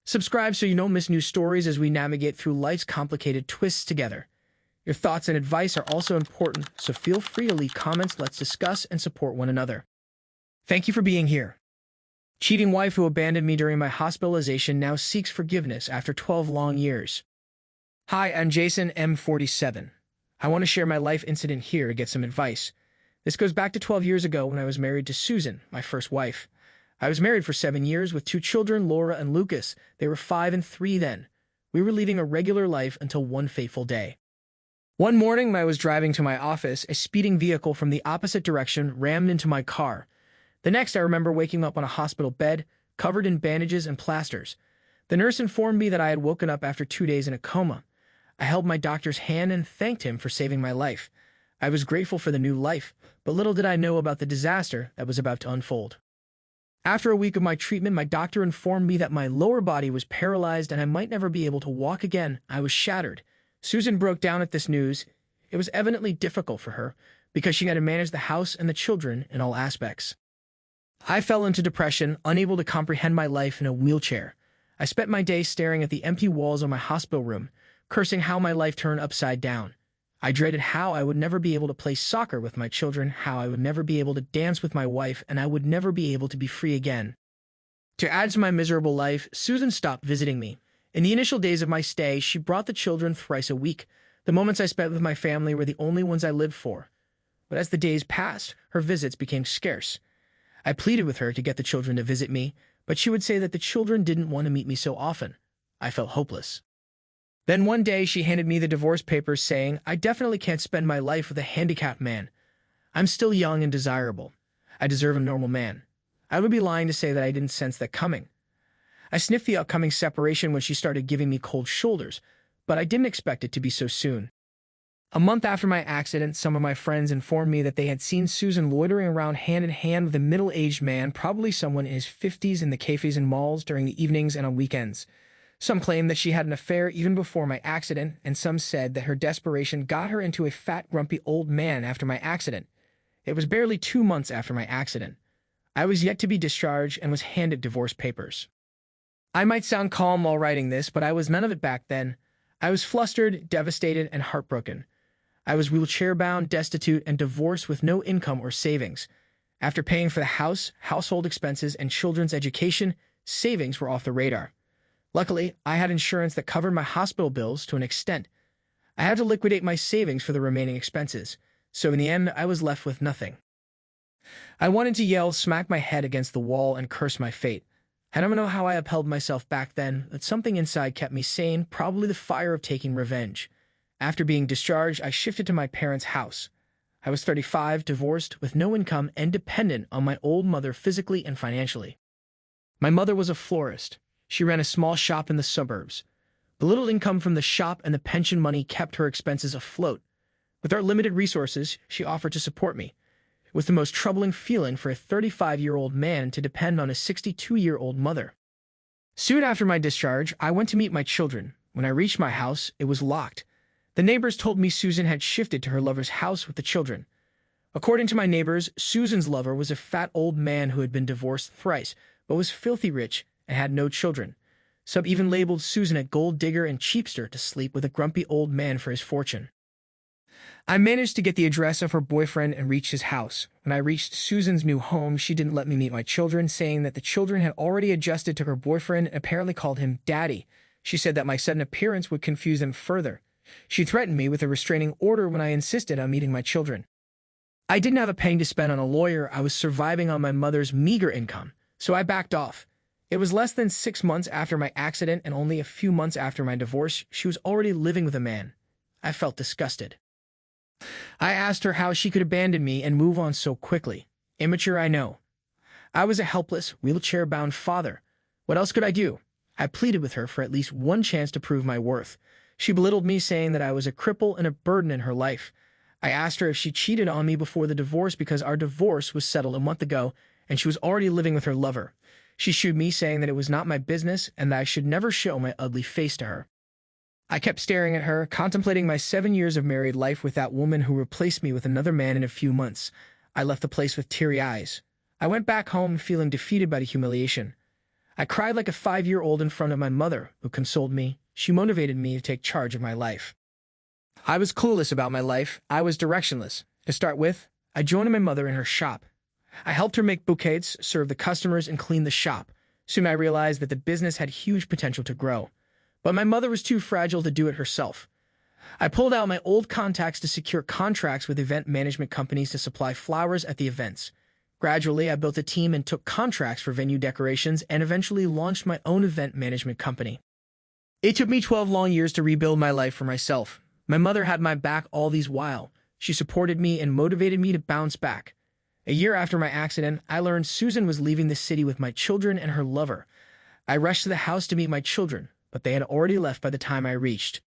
Subscribe so you don't miss new stories as we navigate through life's complicated twists together. Your thoughts and advice are also important, so feel free to leave comments. Let's discuss and support one another. Thank you for being here. Cheating wife who abandoned me during my hospitalization now seeks forgiveness after 12 long years. Hi, I'm Jason, M47. I want to share my life incident here to get some advice. This goes back to 12 years ago when I was married to Susan, my first wife. I was married for 7 years with 2 children, Laura and Lucas. They were 5 and 3 then. We were leading a regular life until one fateful day. One morning when I was driving to my office, a speeding vehicle from the opposite direction rammed into my car. The next, I remember waking up on a hospital bed, covered in bandages and plasters. The nurse informed me that I had woken up after 2 days in a coma. I held my doctor's hand and thanked him for saving my life. I was grateful for the new life, but little did I know about the disaster that was about to unfold. After a week of my treatment, my doctor informed me that my lower body was paralyzed and I might never be able to walk again. I was shattered. Susan broke down at this news. It was evidently difficult for her, because she had to manage the house and the children in all aspects. I fell into depression, unable to comprehend my life in a wheelchair. I spent my days staring at the empty walls of my hospital room, cursing how my life turned upside down. I dreaded how I would never be able to play soccer with my children, how I would never be able to dance with my wife, and I would never be able to be free again. To add to my miserable life, Susan stopped visiting me. In the initial days of my stay, she brought the children thrice a week. The moments I spent with my family were the only ones I lived for. But as the days passed, her visits became scarce. I pleaded with her to get the children to visit me, but she would say that the children didn't want to meet me so often. I felt hopeless. Then one day she handed me the divorce papers saying, "I definitely can't spend my life with a handicapped man. I'm still young and desirable. I deserve a normal man." I would be lying to say that I didn't sense that coming. I sniffed the upcoming separation when she started giving me cold shoulders, but I didn't expect it to be so soon. A month after my accident, some of my friends informed me that they had seen Susan loitering around hand in hand with a middle-aged man, probably someone in his 50s, in the cafes and malls during the evenings and on weekends. Some claimed that she had an affair even before my accident, and some said that her desperation got her into a fat, grumpy old man after my accident. It was barely 2 months after my accident. I was yet to be discharged and was handed divorce papers. I might sound calm while writing this, but I was none of it back then. I was flustered, devastated, and heartbroken. I was wheelchair-bound, destitute, and divorced with no income or savings. After paying for the house, household expenses, and children's education, savings were off the radar. Luckily, I had insurance that covered my hospital bills to an extent. I had to liquidate my savings for the remaining expenses, so in the end, I was left with nothing. I wanted to yell, smack my head against the wall, and curse my fate. I don't know how I upheld myself back then, but something inside kept me sane, probably the fire of taking revenge. After being discharged, I shifted to my parents' house. I was 35, divorced, with no income, and dependent on my old mother physically and financially. My mother was a florist. She ran a small shop in the suburbs. The little income from the shop and the pension money kept her expenses afloat. With our limited resources, she offered to support me. It was the most troubling feeling for a 35-year-old man to depend on a 62-year-old mother. Soon after my discharge, I went to meet my children. When I reached my house, it was locked. The neighbors told me Susan had shifted to her lover's house with the children. According to my neighbors, Susan's lover was a fat old man who had been divorced thrice, but was filthy rich and had no children. Some even labeled Susan a gold digger and cheapster to sleep with a grumpy old man for his fortune. I managed to get the address of her boyfriend and reached his house. When I reached Susan's new home, she didn't let me meet my children, saying that the children had already adjusted to her boyfriend and apparently called him Daddy. She said that my sudden appearance would confuse them further. She threatened me with a restraining order when I insisted on meeting my children. I didn't have a penny to spend on a lawyer. I was surviving on my mother's meager income, so I backed off. It was less than 6 months after my accident and only a few months after my divorce. She was already living with a man. I felt disgusted. I asked her how she could abandon me and move on so quickly. Immature, I know. I was a helpless, wheelchair-bound father. What else could I do? I pleaded with her for at least one chance to prove my worth. She belittled me, saying that I was a cripple and a burden in her life. I asked her if she cheated on me before the divorce because our divorce was settled a month ago and she was already living with her lover. She shooed me, saying that it was not my business and that I should never show my ugly face to her. I kept staring at her, contemplating my 7 years of married life with that woman who replaced me with another man in a few months. I left the place with teary eyes. I went back home feeling defeated by the humiliation. I cried like a 5-year-old in front of my mother, who consoled me. She motivated me to take charge of my life. I was clueless about my life. I was directionless. To start with, I joined my mother in her shop. I helped her make bouquets, serve the customers, and clean the shop. Soon I realized that the business had huge potential to grow. But my mother was too fragile to do it herself. I pulled out my old contacts to secure contracts with event management companies to supply flowers at the events. Gradually, I built a team and took contracts for venue decorations and eventually launched my own event management company. It took me 12 long years to rebuild my life for myself. My mother had my back all these while. She supported me and motivated me to bounce back. A year after my accident, I learned Susan was leaving the city with my children and her lover. I rushed to the house to meet my children, but they had already left by the time I reached.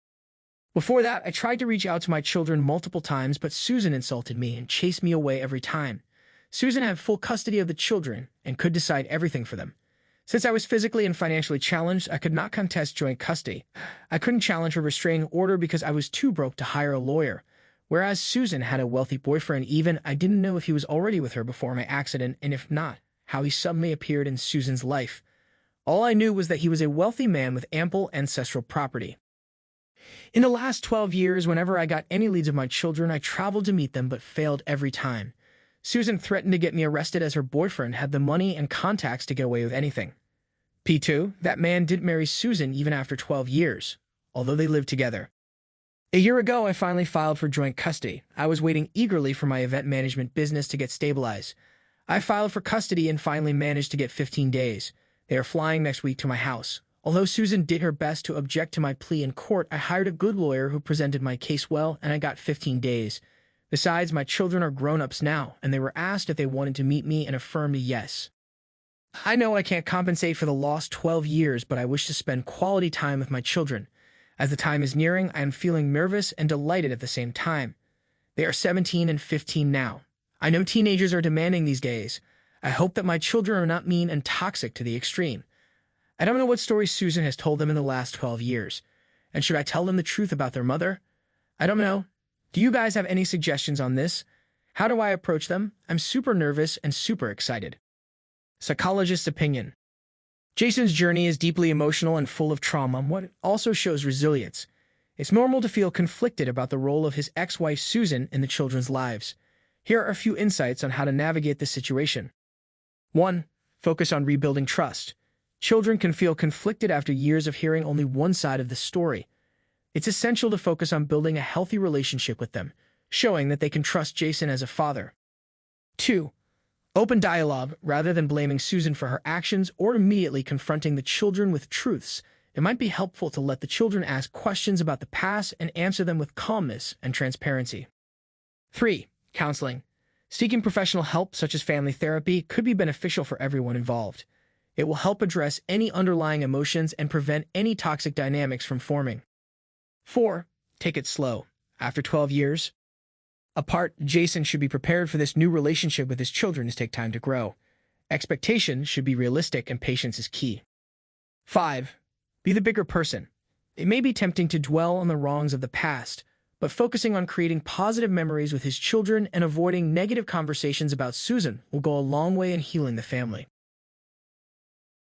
Before that, I tried to reach out to my children multiple times, but Susan insulted me and chased me away every time. Susan had full custody of the children and could decide everything for them. Since I was physically and financially challenged, I could not contest joint custody. I couldn't challenge her restraining order because I was too broke to hire a lawyer. Whereas Susan had a wealthy boyfriend, I didn't know if he was already with her before my accident, and if not, how he suddenly appeared in Susan's life. All I knew was that he was a wealthy man with ample ancestral property. In the last 12 years, whenever I got any leads of my children, I traveled to meet them but failed every time. Susan threatened to get me arrested as her boyfriend had the money and contacts to get away with anything. P2, that man didn't marry Susan even after 12 years, although they lived together. A year ago, I finally filed for joint custody. I was waiting eagerly for my event management business to get stabilized. I filed for custody and finally managed to get 15 days. They are flying next week to my house. Although Susan did her best to object to my plea in court, I hired a good lawyer who presented my case well, and I got 15 days. Besides, my children are grown-ups now, and they were asked if they wanted to meet me and affirmed a yes. I know I can't compensate for the lost 12 years, but I wish to spend quality time with my children. As the time is nearing, I am feeling nervous and delighted at the same time. They are 17 and 15 now. I know teenagers are demanding these days. I hope that my children are not mean and toxic to the extreme. I don't know what stories Susan has told them in the last 12 years. And should I tell them the truth about their mother? I don't know. Do you guys have any suggestions on this? How do I approach them? I'm super nervous and super excited. Psychologist's opinion. Jason's journey is deeply emotional and full of trauma, what also shows resilience. It's normal to feel conflicted about the role of his ex-wife Susan in the children's lives. Here are a few insights on how to navigate this situation. 1. Focus on rebuilding trust. Children can feel conflicted after years of hearing only one side of the story. It's essential to focus on building a healthy relationship with them, showing that they can trust Jason as a father. 2. Open dialogue rather than blaming Susan for her actions or immediately confronting the children with truths. It might be helpful to let the children ask questions about the past and answer them with calmness and transparency. 3. Counseling. Seeking professional help, such as family therapy, could be beneficial for everyone involved. It will help address any underlying emotions and prevent any toxic dynamics from forming. 4. Take it slow. After 12 years apart, Jason should be prepared for this new relationship with his children to take time to grow. Expectations should be realistic and patience is key. 5. Be the bigger person. It may be tempting to dwell on the wrongs of the past, but focusing on creating positive memories with his children and avoiding negative conversations about Susan will go a long way in healing the family.